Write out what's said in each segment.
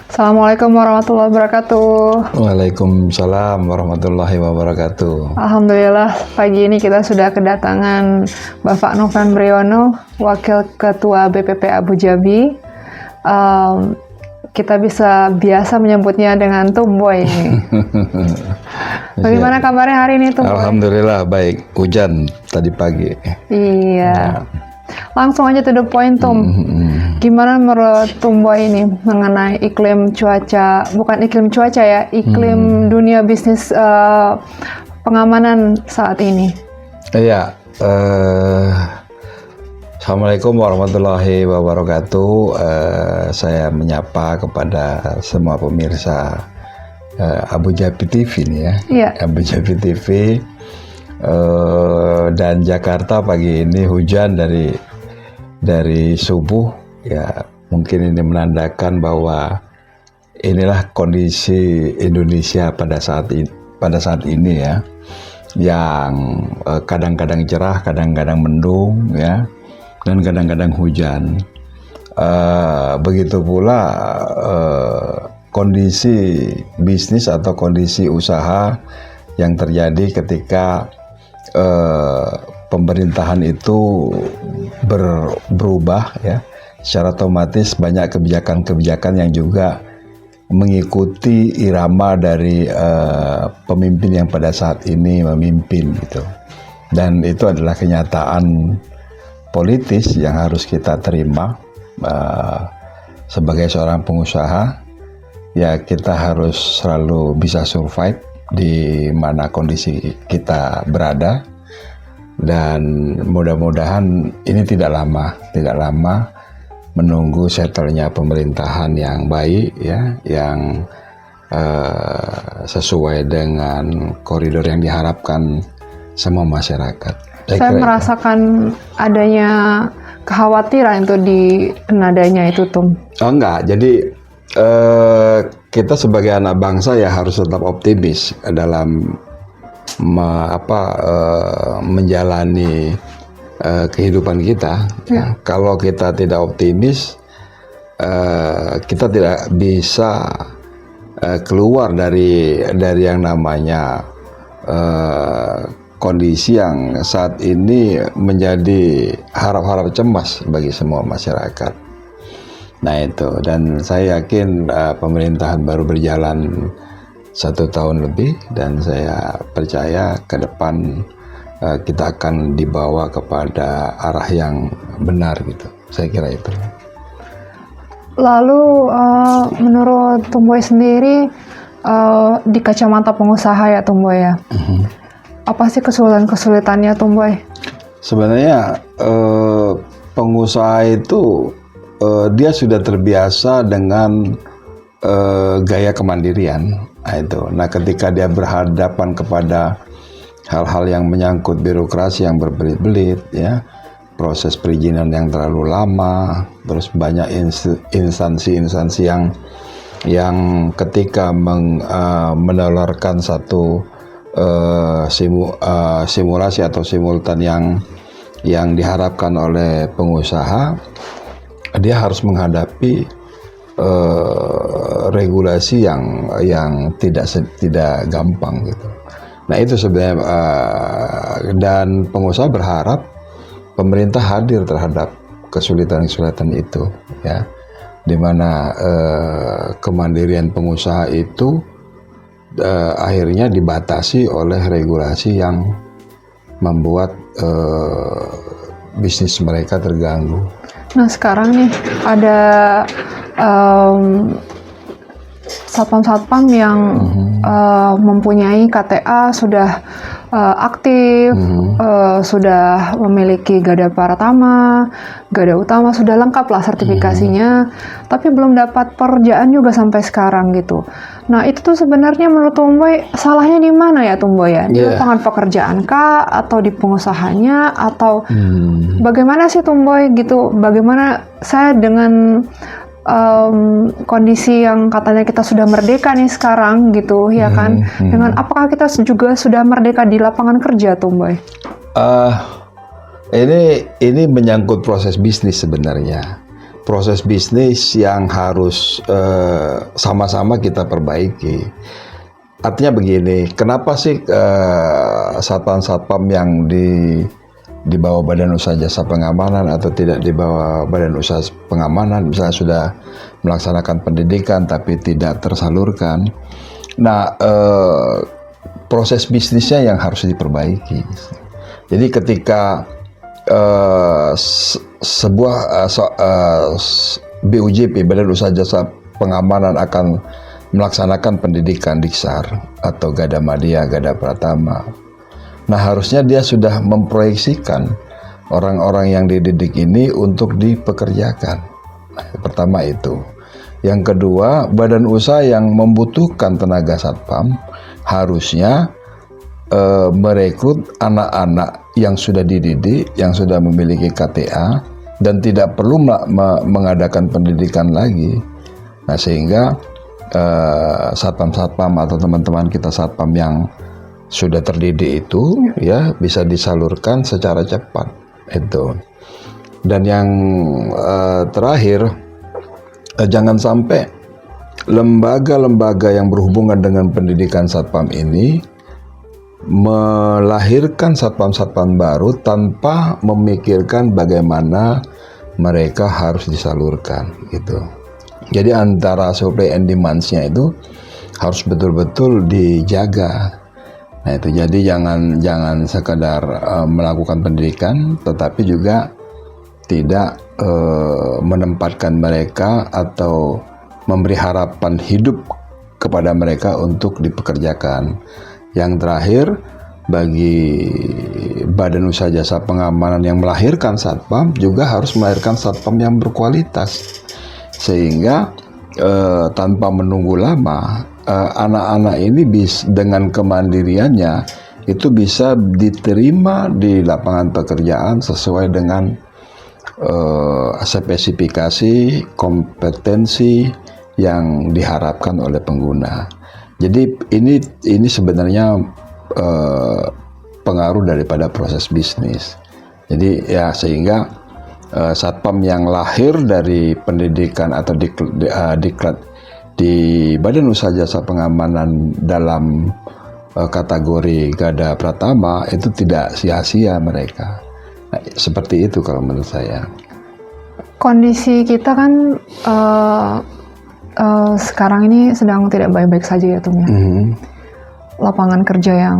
Assalamualaikum warahmatullahi wabarakatuh. Waalaikumsalam warahmatullahi wabarakatuh. Alhamdulillah pagi ini kita sudah kedatangan Bapak Noven Briono, Wakil Ketua BPP Abu Dhabi. Kita biasa menyebutnya dengan Tumboy ini. Bagaimana kabarnya hari ini Tumboy? Alhamdulillah baik, hujan tadi pagi. Iya. Langsung aja to the point, Tum. Gimana menurut Tumboy ini mengenai iklim cuaca, bukan iklim cuaca ya, iklim dunia bisnis pengamanan saat ini? Iya, Assalamualaikum warahmatullahi wabarakatuh. Saya menyapa kepada semua pemirsa Abu Dhabi TV nih ya. Iya. Abu Dhabi TV. Dan Jakarta pagi ini hujan dari subuh ya, mungkin ini menandakan bahwa inilah kondisi Indonesia pada saat ini ya, yang kadang-kadang cerah, kadang-kadang mendung ya, dan kadang-kadang hujan. Begitu pula kondisi bisnis atau kondisi usaha yang terjadi ketika pemerintahan itu berubah ya, secara otomatis banyak kebijakan-kebijakan yang juga mengikuti irama dari pemimpin yang pada saat ini memimpin gitu. Dan itu adalah kenyataan politis yang harus kita terima sebagai seorang pengusaha. Ya, kita harus selalu bisa survive di mana kondisi kita berada, dan mudah-mudahan ini tidak lama menunggu settlenya pemerintahan yang baik ya, yang sesuai dengan koridor yang diharapkan semua masyarakat. Saya merasakan adanya kekhawatiran itu di nadanya itu, Tum. Oh enggak, jadi kita sebagai anak bangsa ya harus tetap optimis dalam menjalani kehidupan kita. Ya. Kalau kita tidak optimis, kita tidak bisa keluar dari yang namanya kondisi yang saat ini menjadi harap-harap cemas bagi semua masyarakat. Nah itu, dan saya yakin pemerintahan baru berjalan 1 tahun lebih, dan saya percaya ke depan kita akan dibawa kepada arah yang benar gitu. Saya kira itu. Lalu menurut Tumboy sendiri di kacamata pengusaha ya Tumboy ya, apa sih kesulitan-kesulitannya Tumboy? Sebenarnya pengusaha itu dia sudah terbiasa dengan gaya kemandirian. Nah, ketika dia berhadapan kepada hal-hal yang menyangkut birokrasi yang berbelit-belit, ya, proses perizinan yang terlalu lama, terus banyak instansi-instansi yang ketika menawarkan satu simulasi atau simultan yang diharapkan oleh pengusaha, dia harus menghadapi regulasi yang tidak gampang gitu. Nah itu sebenarnya dan pengusaha berharap pemerintah hadir terhadap kesulitan-kesulitan itu ya, di mana kemandirian pengusaha itu akhirnya dibatasi oleh regulasi yang membuat bisnis mereka terganggu. Nah sekarang nih ada satpam-satpam yang mempunyai KTA sudah aktif, sudah memiliki Garda Pratama, Garda Utama, sudah lengkap lah sertifikasinya, tapi belum dapat pekerjaan juga sampai sekarang gitu. Nah itu tuh sebenarnya menurut Tumboy salahnya di mana ya Tumboy ya? Di lapangan pekerjaan kah, atau di pengusahanya, atau bagaimana sih Tumboy gitu? Bagaimana saya dengan kondisi yang katanya kita sudah merdeka nih sekarang gitu ya kan, dengan apakah kita juga sudah merdeka di lapangan kerja Tumboy? Ini menyangkut proses bisnis sebenarnya. proses bisnis yang harus sama-sama kita perbaiki. Artinya begini, kenapa sih satpam-satpam yang di bawah Badan Usaha Jasa Pengamanan atau tidak di bawah Badan Usaha Pengamanan, misalnya sudah melaksanakan pendidikan tapi tidak tersalurkan. Nah, proses bisnisnya yang harus diperbaiki. Jadi ketika sebuah BUJP, Badan Usaha Jasa Pengamanan, akan melaksanakan pendidikan Diksar atau Gada Madya, Gada Pratama, nah harusnya dia sudah memproyeksikan orang-orang yang dididik ini untuk dipekerjakan. Nah, pertama itu. Yang kedua, badan usaha yang membutuhkan tenaga satpam harusnya merekrut anak-anak yang sudah dididik, yang sudah memiliki KTA, dan tidak perlu mengadakan pendidikan lagi. Nah, sehingga satpam-satpam atau teman-teman kita satpam yang sudah terdidik itu ya bisa disalurkan secara cepat itu. Dan yang terakhir, jangan sampai lembaga-lembaga yang berhubungan dengan pendidikan satpam ini melahirkan satpam-satpam baru tanpa memikirkan bagaimana mereka harus disalurkan gitu. Jadi antara supply and demand-nya itu harus betul-betul dijaga. Nah itu, jadi jangan sekadar melakukan pendidikan, tetapi juga tidak menempatkan mereka atau memberi harapan hidup kepada mereka untuk dipekerjakan. Yang terakhir, bagi Badan Usaha Jasa Pengamanan yang melahirkan satpam juga harus melahirkan satpam yang berkualitas, sehingga tanpa menunggu lama anak-anak ini dengan kemandiriannya itu bisa diterima di lapangan pekerjaan sesuai dengan spesifikasi kompetensi yang diharapkan oleh pengguna. Jadi ini sebenarnya pengaruh daripada proses bisnis. Jadi ya sehingga satpam yang lahir dari pendidikan atau diklat di Badan Usaha Jasa Pengamanan dalam kategori Gada Pratama itu tidak sia-sia mereka. Nah, seperti itu kalau menurut saya. Kondisi kita kan sekarang ini sedang tidak baik-baik saja ya Tum ya. Lapangan kerja yang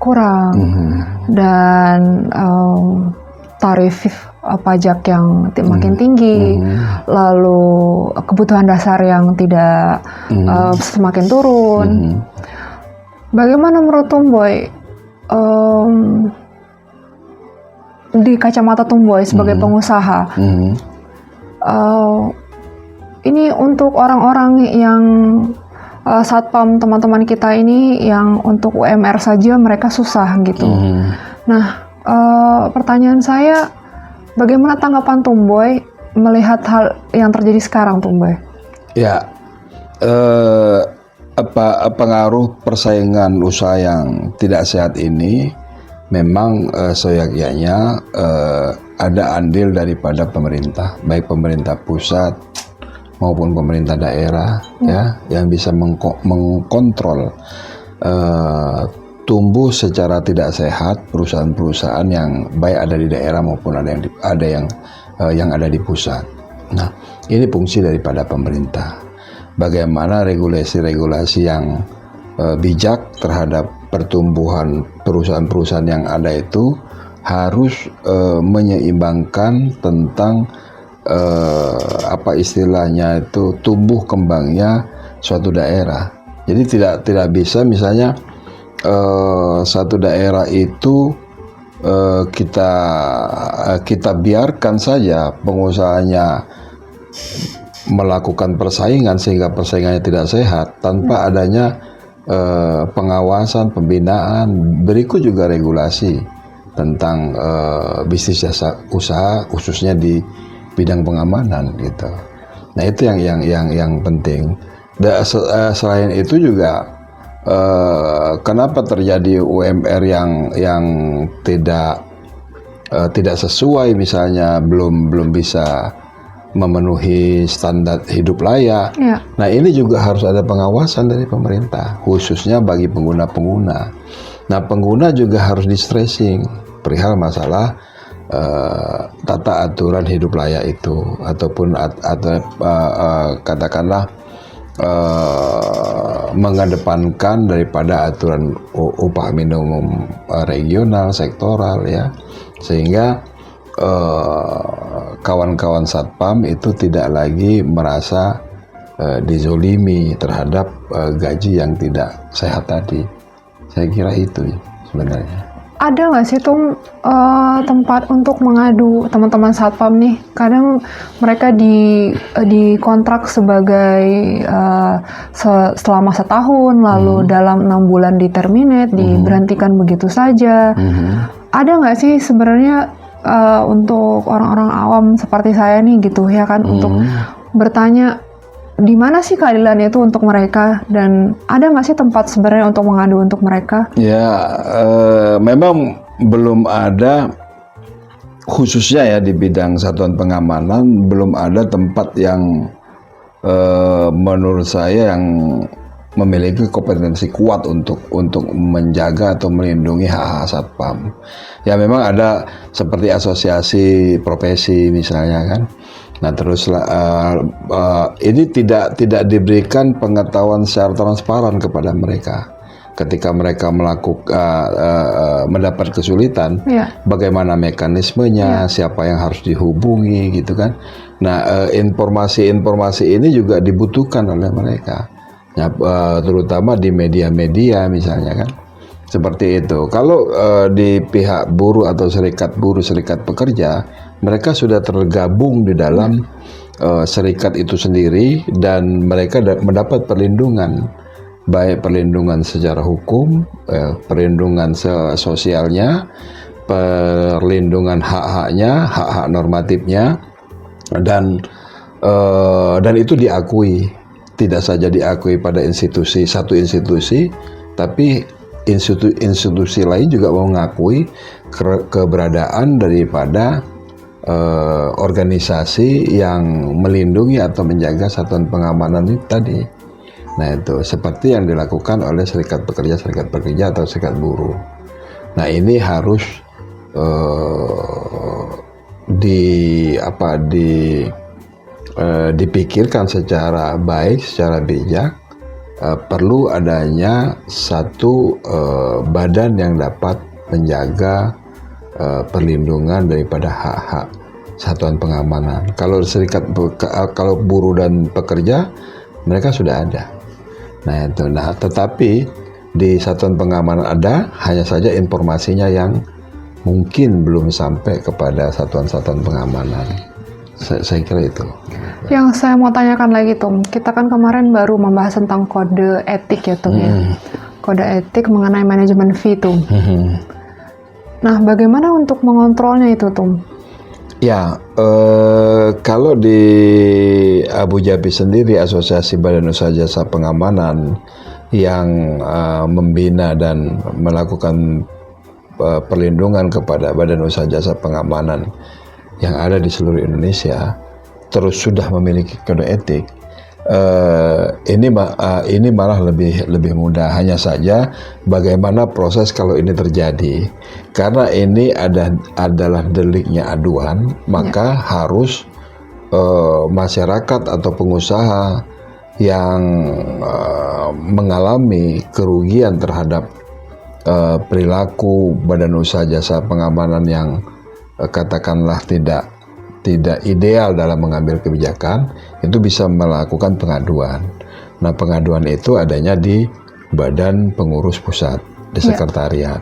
kurang dan tarif pajak yang makin tinggi, lalu kebutuhan dasar yang tidak semakin turun. Bagaimana menurut Tumboy, di kacamata Tumboy sebagai pengusaha, ini untuk orang-orang yang satpam teman-teman kita ini yang untuk UMR saja mereka susah gitu. Nah, pertanyaan saya, bagaimana tanggapan Tumboy melihat hal yang terjadi sekarang, Tumboy? Ya, pengaruh persaingan usaha yang tidak sehat ini memang seyogyanya ada andil daripada pemerintah, baik pemerintah pusat maupun pemerintah daerah ya, yang bisa mengkontrol tumbuh secara tidak sehat perusahaan-perusahaan yang baik ada di daerah maupun ada yang ada di pusat. Nah, ini fungsi daripada pemerintah. Bagaimana regulasi-regulasi yang bijak terhadap pertumbuhan perusahaan-perusahaan yang ada itu harus menyeimbangkan tentang apa istilahnya itu tumbuh kembangnya suatu daerah. Jadi tidak bisa misalnya satu daerah itu kita biarkan saja pengusahanya melakukan persaingan sehingga persaingannya tidak sehat tanpa adanya pengawasan, pembinaan. Berikut juga regulasi tentang bisnis jasa usaha khususnya di bidang pengamanan gitu. Nah, itu yang penting. Dan selain itu juga kenapa terjadi UMR yang tidak tidak sesuai, misalnya belum bisa memenuhi standar hidup layak. Ya. Nah, ini juga harus ada pengawasan dari pemerintah, khususnya bagi pengguna-pengguna. Nah, pengguna juga harus di-stressing perihal masalah tata aturan hidup layak itu, ataupun katakanlah mengedepankan daripada aturan upah minimum regional, sektoral, ya, sehingga kawan-kawan satpam itu tidak lagi merasa dizolimi terhadap gaji yang tidak sehat tadi. Saya kira itu sebenarnya. Ada nggak sih tuh tempat untuk mengadu teman-teman satpam nih? Kadang mereka di kontrak sebagai selama setahun, lalu dalam 6 bulan di-terminate, diberhentikan begitu saja. Ada nggak sih sebenarnya untuk orang-orang awam seperti saya nih gitu ya kan, untuk bertanya di mana sih keadilan itu untuk mereka, dan ada nggak sih tempat sebenarnya untuk mengadu untuk mereka? Ya, memang belum ada, khususnya ya di bidang satuan pengamanan, belum ada tempat yang menurut saya yang memiliki kompetensi kuat untuk menjaga atau melindungi hak-hak satpam. Ya, memang ada seperti asosiasi profesi misalnya kan. Nah, terus ini tidak diberikan pengetahuan secara transparan kepada mereka. Ketika mereka mendapat kesulitan, bagaimana mekanismenya, siapa yang harus dihubungi, gitu kan. Nah, informasi-informasi ini juga dibutuhkan oleh mereka, ya, terutama di media-media misalnya kan. Seperti itu. Kalau di pihak buruh atau serikat buruh, serikat pekerja, mereka sudah tergabung di dalam serikat itu sendiri, dan mereka mendapat perlindungan, baik perlindungan secara hukum, perlindungan sosialnya, perlindungan hak-haknya, hak-hak normatifnya, dan itu diakui. Tidak saja diakui pada satu institusi, tapi institusi lain juga mengakui keberadaan daripada organisasi yang melindungi atau menjaga satuan pengamanan itu tadi. Nah, itu seperti yang dilakukan oleh serikat pekerja atau serikat buruh. Nah, ini harus dipikirkan secara baik, secara bijak. Perlu adanya satu badan yang dapat menjaga perlindungan daripada hak-hak satuan pengamanan. Kalau kalau buruh dan pekerja, mereka sudah ada. Nah, itu. Nah, tetapi di satuan pengamanan ada, hanya saja informasinya yang mungkin belum sampai kepada satuan-satuan pengamanan. Saya kira itu. Yang saya mau tanyakan lagi Tum, kita kan kemarin baru membahas tentang kode etik ya Tum, ya. Kode etik mengenai manajemen fee Tum. Nah, bagaimana untuk mengontrolnya itu Tum? Ya, kalau di Abu Dhabi sendiri, Asosiasi Badan Usaha Jasa Pengamanan yang membina dan melakukan perlindungan kepada Badan Usaha Jasa Pengamanan yang ada di seluruh Indonesia, terus sudah memiliki kode etik. Ini malah lebih mudah. Hanya saja bagaimana proses kalau ini terjadi, karena ini adalah deliknya aduan, maka harus masyarakat atau pengusaha yang mengalami kerugian terhadap perilaku Badan Usaha Jasa Pengamanan yang katakanlah tidak ideal dalam mengambil kebijakan, itu bisa melakukan pengaduan. Nah, pengaduan itu adanya di Badan Pengurus Pusat, di sekretariat.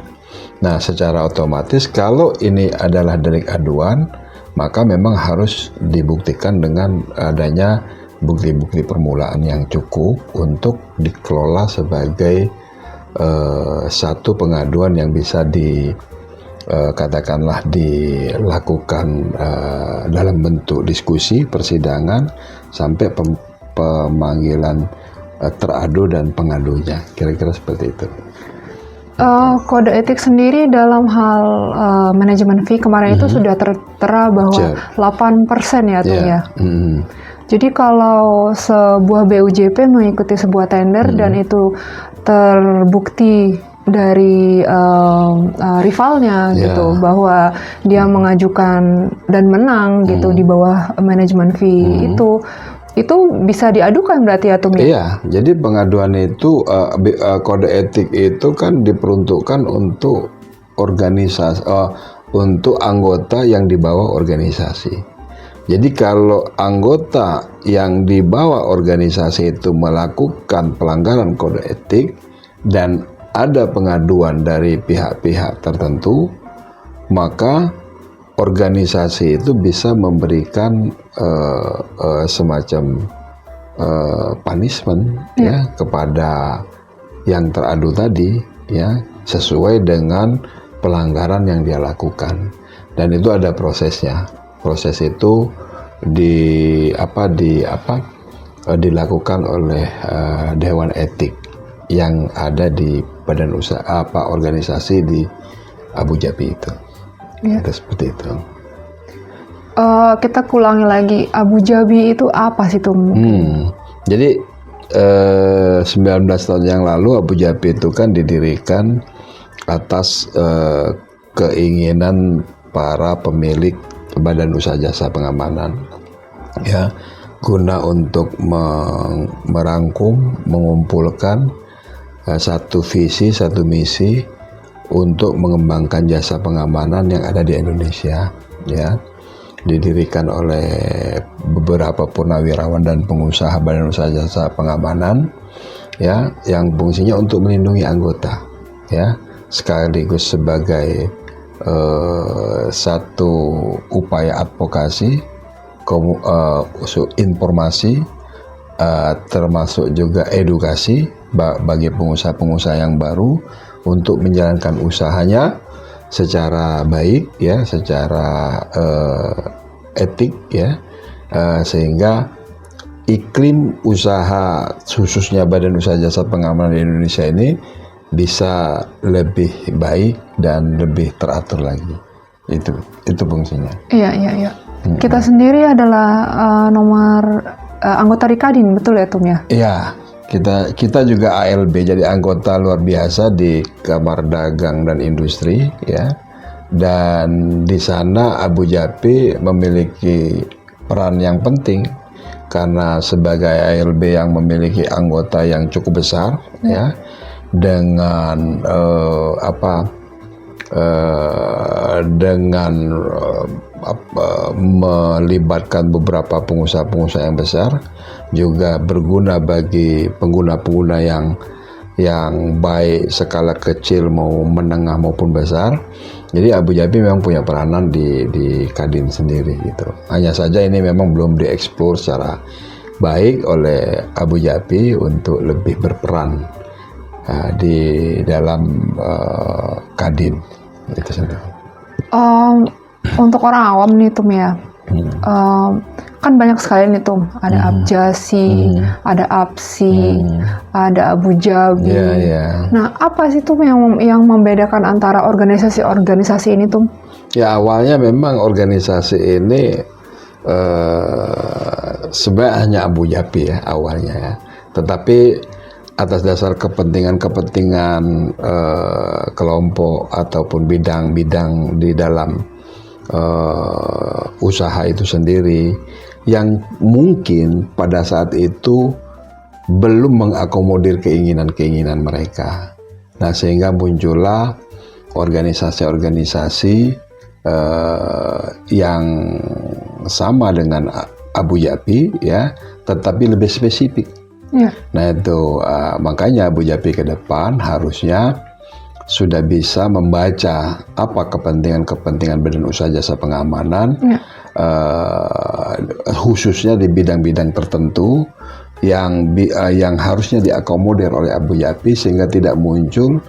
Nah, secara otomatis kalau ini adalah delik aduan, maka memang harus dibuktikan dengan adanya bukti-bukti permulaan yang cukup untuk dikelola sebagai satu pengaduan yang bisa katakanlah dilakukan dalam bentuk diskusi, persidangan, sampai pemanggilan teradu dan pengadunya. Kira-kira seperti itu. Kode etik sendiri dalam hal manajemen fee kemarin itu sudah tertera bahwa 8% ya tuh ya. Jadi kalau sebuah BUJP mengikuti sebuah tender dan itu terbukti dari rivalnya gitu bahwa dia mengajukan dan menang gitu di bawah manajemen fee itu bisa diadukan berarti ya Tum? Iya, jadi pengaduan itu kode etik itu kan diperuntukkan untuk organisasi, untuk anggota yang di bawah organisasi. Jadi kalau anggota yang di bawah organisasi itu melakukan pelanggaran kode etik dan ada pengaduan dari pihak-pihak tertentu, maka organisasi itu bisa memberikan semacam punishment ya kepada yang teradu tadi ya, sesuai dengan pelanggaran yang dia lakukan, dan itu ada prosesnya. Proses itu dilakukan oleh Dewan Etik yang ada di badan usaha organisasi di Abu Dhabi itu. Ada seperti itu. Kita ulangi lagi, Abu Dhabi itu apa sih tuh? Jadi 19 tahun yang lalu Abu Dhabi itu kan didirikan atas keinginan para pemilik badan usaha jasa pengamanan ya, guna untuk merangkum, mengumpulkan satu visi, satu misi untuk mengembangkan jasa pengamanan yang ada di Indonesia ya. Didirikan oleh beberapa purnawirawan dan pengusaha badan usaha jasa pengamanan ya, yang fungsinya untuk melindungi anggota ya, sekaligus sebagai satu upaya advokasi, informasi, termasuk juga edukasi bagi pengusaha-pengusaha yang baru untuk menjalankan usahanya secara baik ya, secara etik ya, sehingga iklim usaha khususnya badan usaha jasa pengamanan di Indonesia ini bisa lebih baik dan lebih teratur lagi. Itu fungsinya. Iya. Kita sendiri adalah nomor anggota di Kadin, betul ya Tum ya? Iya. Kita juga ALB, jadi anggota luar biasa di Kamar Dagang dan Industri ya. Dan di sana Abu Dhabi memiliki peran yang penting karena sebagai ALB yang memiliki anggota yang cukup besar ya, dengan melibatkan beberapa pengusaha-pengusaha yang besar, juga berguna bagi pengguna-pengguna yang baik skala kecil mau menengah maupun besar. Jadi Abu Dhabi memang punya peranan di Kadin sendiri gitu. Hanya saja ini memang belum dieksplor secara baik oleh Abu Dhabi untuk lebih berperan di dalam Kadin itu sendiri. Untuk orang awam nih Tum ya, kan banyak sekali nih Tum, ada Abjasi, ada Apsi, ada Abu Dhabi. Nah, apa sih Tum yang membedakan antara organisasi-organisasi ini Tum? Ya, awalnya memang organisasi ini sebenarnya hanya Abu Dhabi ya awalnya ya, tetapi atas dasar kepentingan kelompok ataupun bidang-bidang di dalam usaha itu sendiri yang mungkin pada saat itu belum mengakomodir keinginan-keinginan mereka. Nah, sehingga muncullah organisasi-organisasi yang sama dengan Abu Dhabi ya, tetapi lebih spesifik. Nah itu makanya Abu Dhabi ke depan harusnya sudah bisa membaca apa kepentingan badan usaha jasa pengamanan, khususnya di bidang-bidang tertentu yang harusnya diakomodir oleh Abu Dhabi, sehingga tidak muncul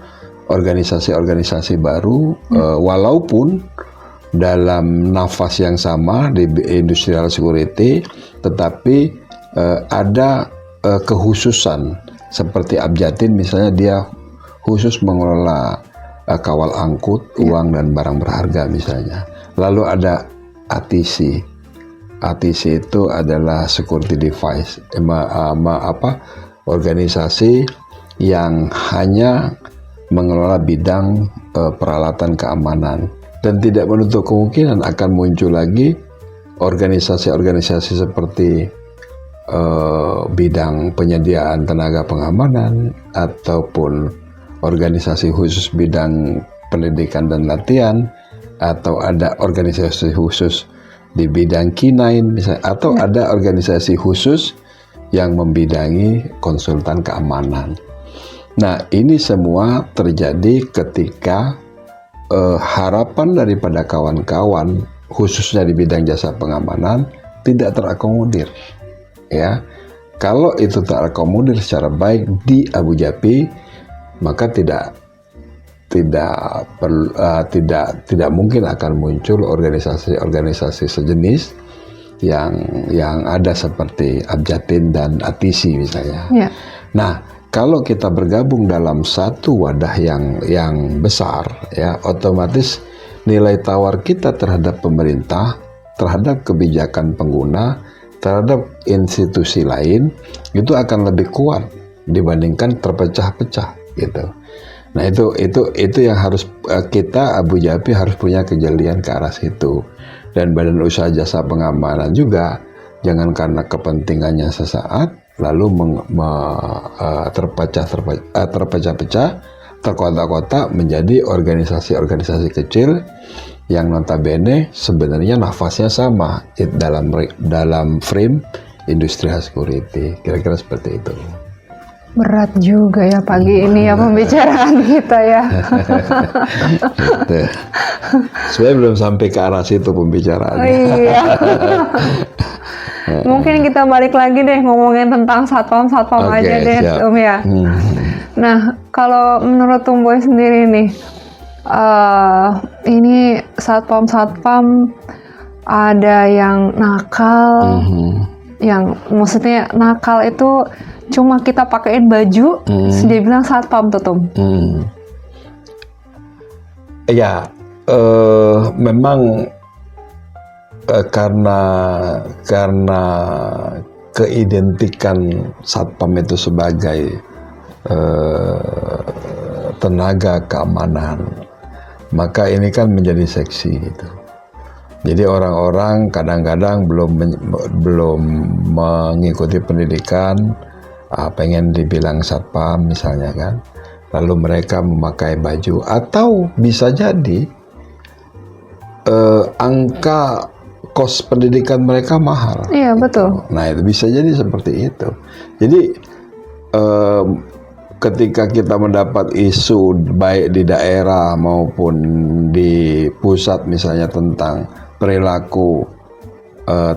organisasi-organisasi baru walaupun dalam nafas yang sama di industrial security, tetapi ada kekhususan seperti Abjatin misalnya, dia khusus mengelola kawal angkut, uang dan barang berharga misalnya. Lalu ada ATC. ATC itu adalah security device, organisasi yang hanya mengelola bidang peralatan keamanan, dan tidak menutup kemungkinan akan muncul lagi organisasi-organisasi seperti bidang penyediaan tenaga pengamanan ataupun organisasi khusus bidang pendidikan dan latihan, atau ada organisasi khusus di bidang K9 misalnya, atau ada organisasi khusus yang membidangi konsultan keamanan. Nah, ini semua terjadi ketika harapan daripada kawan-kawan khususnya di bidang jasa pengamanan tidak terakomodir. Ya, kalau itu terakomodir secara baik di Abu Dhabi, maka tidak mungkin akan muncul organisasi-organisasi sejenis yang ada seperti Abjatin dan ATC misalnya. Ya. Nah, kalau kita bergabung dalam satu wadah yang besar, ya, otomatis nilai tawar kita terhadap pemerintah, terhadap kebijakan pengguna, terhadap institusi lain itu akan lebih kuat dibandingkan terpecah-pecah gitu. Nah, itu yang harus kita Abu Dhabi harus punya kejelian ke arah situ. Dan Badan Usaha Jasa Pengamanan juga jangan karena kepentingannya sesaat lalu terpecah-pecah, terkotak-kotak menjadi organisasi-organisasi kecil yang notabene sebenarnya nafasnya sama dalam frame industrial security. Kira-kira seperti itu. Berat juga ya pagi ini ya pembicaraan kita ya. Gitu. Sebenarnya belum sampai ke arah situ pembicaraannya. Oh, iya. Mungkin kita balik lagi deh ngomongin tentang satpam aja deh, Om ya. Nah, kalau menurut Om Boy sendiri nih, ini satpam ada yang nakal, yang maksudnya nakal itu cuma kita pakein baju, dia bilang satpam tuh, Tom. Ya, memang karena keidentikan satpam itu sebagai tenaga keamanan, maka ini kan menjadi seksi gitu. Jadi orang-orang kadang-kadang belum mengikuti pendidikan, pengen dibilang satpam misalnya kan, lalu mereka memakai baju, atau bisa jadi angka kos pendidikan mereka mahal. Iya, betul. Nah, itu bisa jadi seperti itu. Jadi ketika kita mendapat isu baik di daerah maupun di pusat misalnya tentang perilaku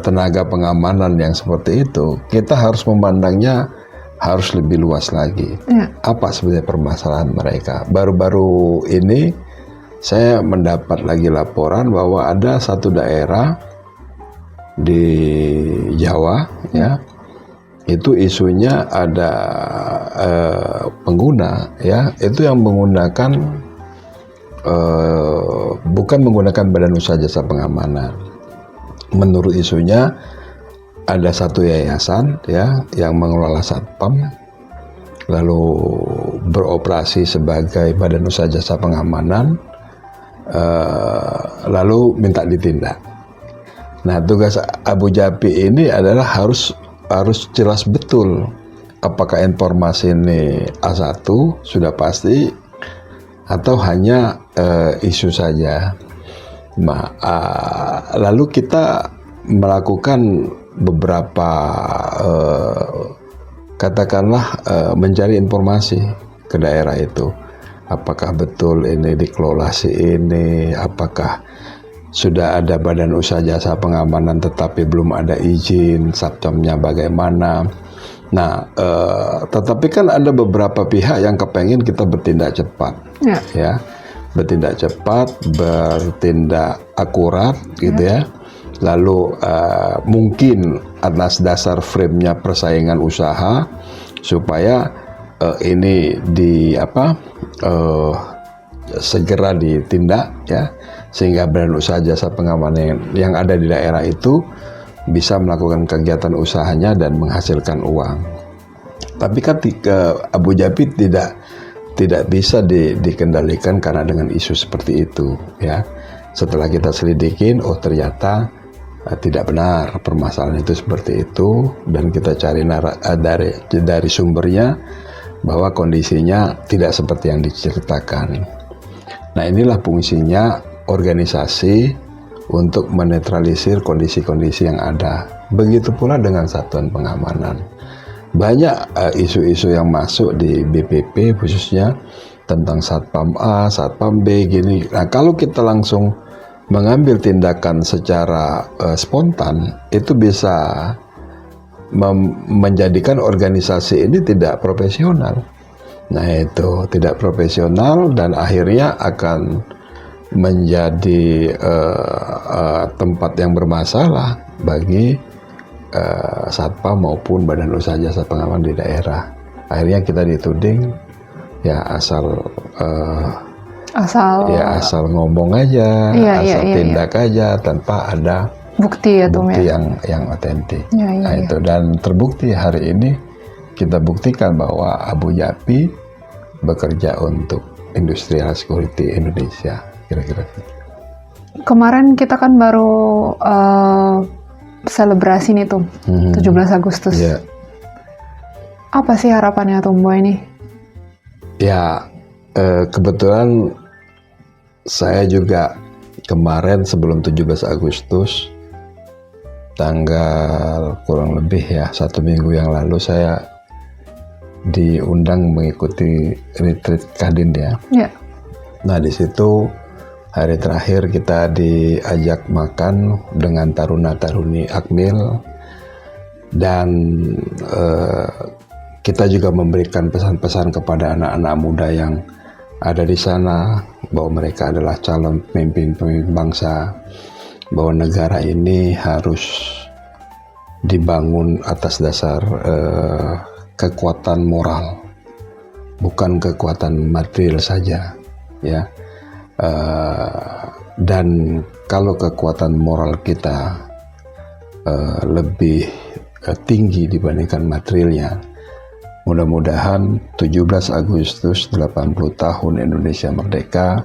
tenaga pengamanan yang seperti itu, kita harus memandangnya harus lebih luas lagi. Ya. Apa sebenarnya permasalahan mereka? Baru-baru ini saya mendapat lagi laporan bahwa ada satu daerah di Jawa, ya, itu isunya ada pengguna, ya, itu yang menggunakan bukan menggunakan Badan Usaha Jasa Pengamanan. Menurut isunya ada satu yayasan, ya, yang mengelola satpam lalu beroperasi sebagai Badan Usaha Jasa Pengamanan, lalu minta ditindak. Nah, tugas Abu Dhabi ini adalah harus jelas betul apakah informasi ini A1 sudah pasti atau hanya isu saja. Nah, lalu kita melakukan beberapa katakanlah mencari informasi ke daerah itu, apakah betul ini dikelola si ini, apakah sudah ada Badan Usaha Jasa Pengamanan tetapi belum ada izin, satpamnya bagaimana. Nah, tetapi kan ada beberapa pihak yang kepengen kita bertindak cepat, ya, bertindak cepat, bertindak akurat, gitu ya. Lalu mungkin atas dasar frame-nya persaingan usaha supaya ini segera ditindak ya, sehingga badan usaha jasa pengamanan yang ada di daerah itu bisa melakukan kegiatan usahanya dan menghasilkan uang. Tapi kan Abu Jabi tidak bisa dikendalikan karena dengan isu seperti itu ya. Setelah kita selidikin, oh ternyata tidak benar permasalahan itu seperti itu, dan kita cari dari sumbernya bahwa kondisinya tidak seperti yang diceritakan. Nah, inilah fungsinya organisasi untuk menetralisir kondisi-kondisi yang ada. Begitu pula dengan satuan pengamanan. Banyak isu-isu yang masuk di BPP khususnya tentang Satpam A, Satpam B gini. Nah, kalau kita langsung mengambil tindakan secara spontan, itu bisa menjadikan organisasi ini tidak profesional. Nah, itu tidak profesional dan akhirnya akan menjadi tempat yang bermasalah bagi Satpam maupun badan usaha jasa pengamanan di daerah. Akhirnya kita dituding ya asal ngomong aja, tindak aja tanpa ada bukti ya, bukti yang otentik. Nah, itu dan terbukti hari ini kita buktikan bahwa Abu Jabi bekerja untuk Industrial Security Indonesia, kira-kira. Kemarin kita kan baru selebrasi nih tuh, 17 Agustus. Yeah. Apa sih harapannya Tumbo ini? Ya, kebetulan saya juga kemarin sebelum 17 Agustus, tanggal kurang lebih ya 1 minggu yang lalu, saya diundang mengikuti retreat Kadin ya. Yeah. Nah, di situ hari terakhir kita diajak makan dengan taruna-taruni Akmil, dan kita juga memberikan pesan-pesan kepada anak-anak muda yang ada di sana bahwa mereka adalah calon pemimpin bangsa, bahwa negara ini harus dibangun atas dasar kekuatan moral, bukan kekuatan material saja ya. Dan kalau kekuatan moral kita lebih tinggi dibandingkan materialnya, mudah-mudahan 17 Agustus 80 tahun Indonesia Merdeka,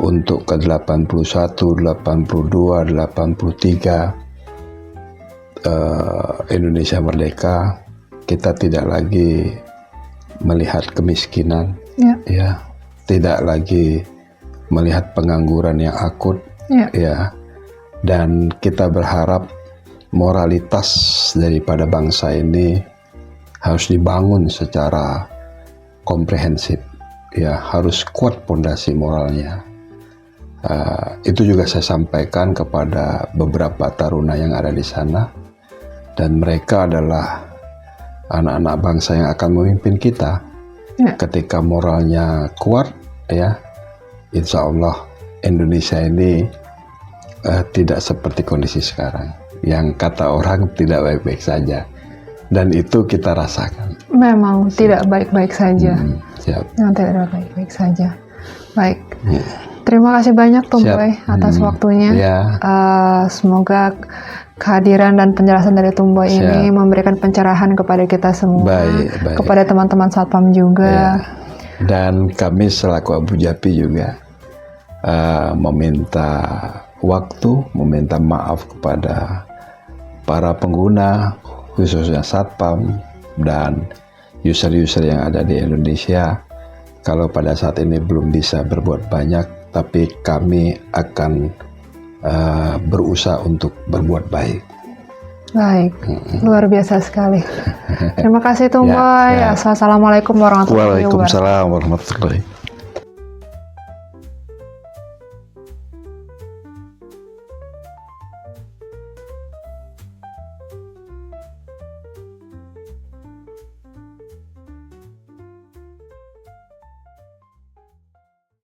untuk ke-81, 82, 83 Indonesia Merdeka, kita tidak lagi melihat kemiskinan, ya, tidak lagi melihat pengangguran yang akut, ya, dan kita berharap moralitas daripada bangsa ini harus dibangun secara komprehensif, ya, harus kuat pondasi moralnya. Itu juga saya sampaikan kepada beberapa taruna yang ada di sana, dan mereka adalah anak-anak bangsa yang akan memimpin kita. Ketika moralnya kuat, ya, insya Allah Indonesia ini tidak seperti kondisi sekarang yang kata orang tidak baik-baik saja, dan itu kita rasakan. Memang tidak baik-baik saja. Siap. Yang tidak baik-baik saja. Baik. Terima kasih banyak Tumboy atas waktunya. Semoga kehadiran dan penjelasan dari Tumboy ini memberikan pencerahan kepada kita semua, kepada teman-teman Satpam juga. Dan kami selaku Abu Jabi juga meminta waktu, meminta maaf kepada para pengguna, khususnya Satpam dan user-user yang ada di Indonesia. Kalau pada saat ini belum bisa berbuat banyak, tapi kami akan berusaha untuk berbuat baik. Baik, luar biasa sekali. Terima kasih Tumboy. Assalamualaikum warahmatullahi wabarakatuh. Waalaikumsalam warahmatullahi wabarakatuh.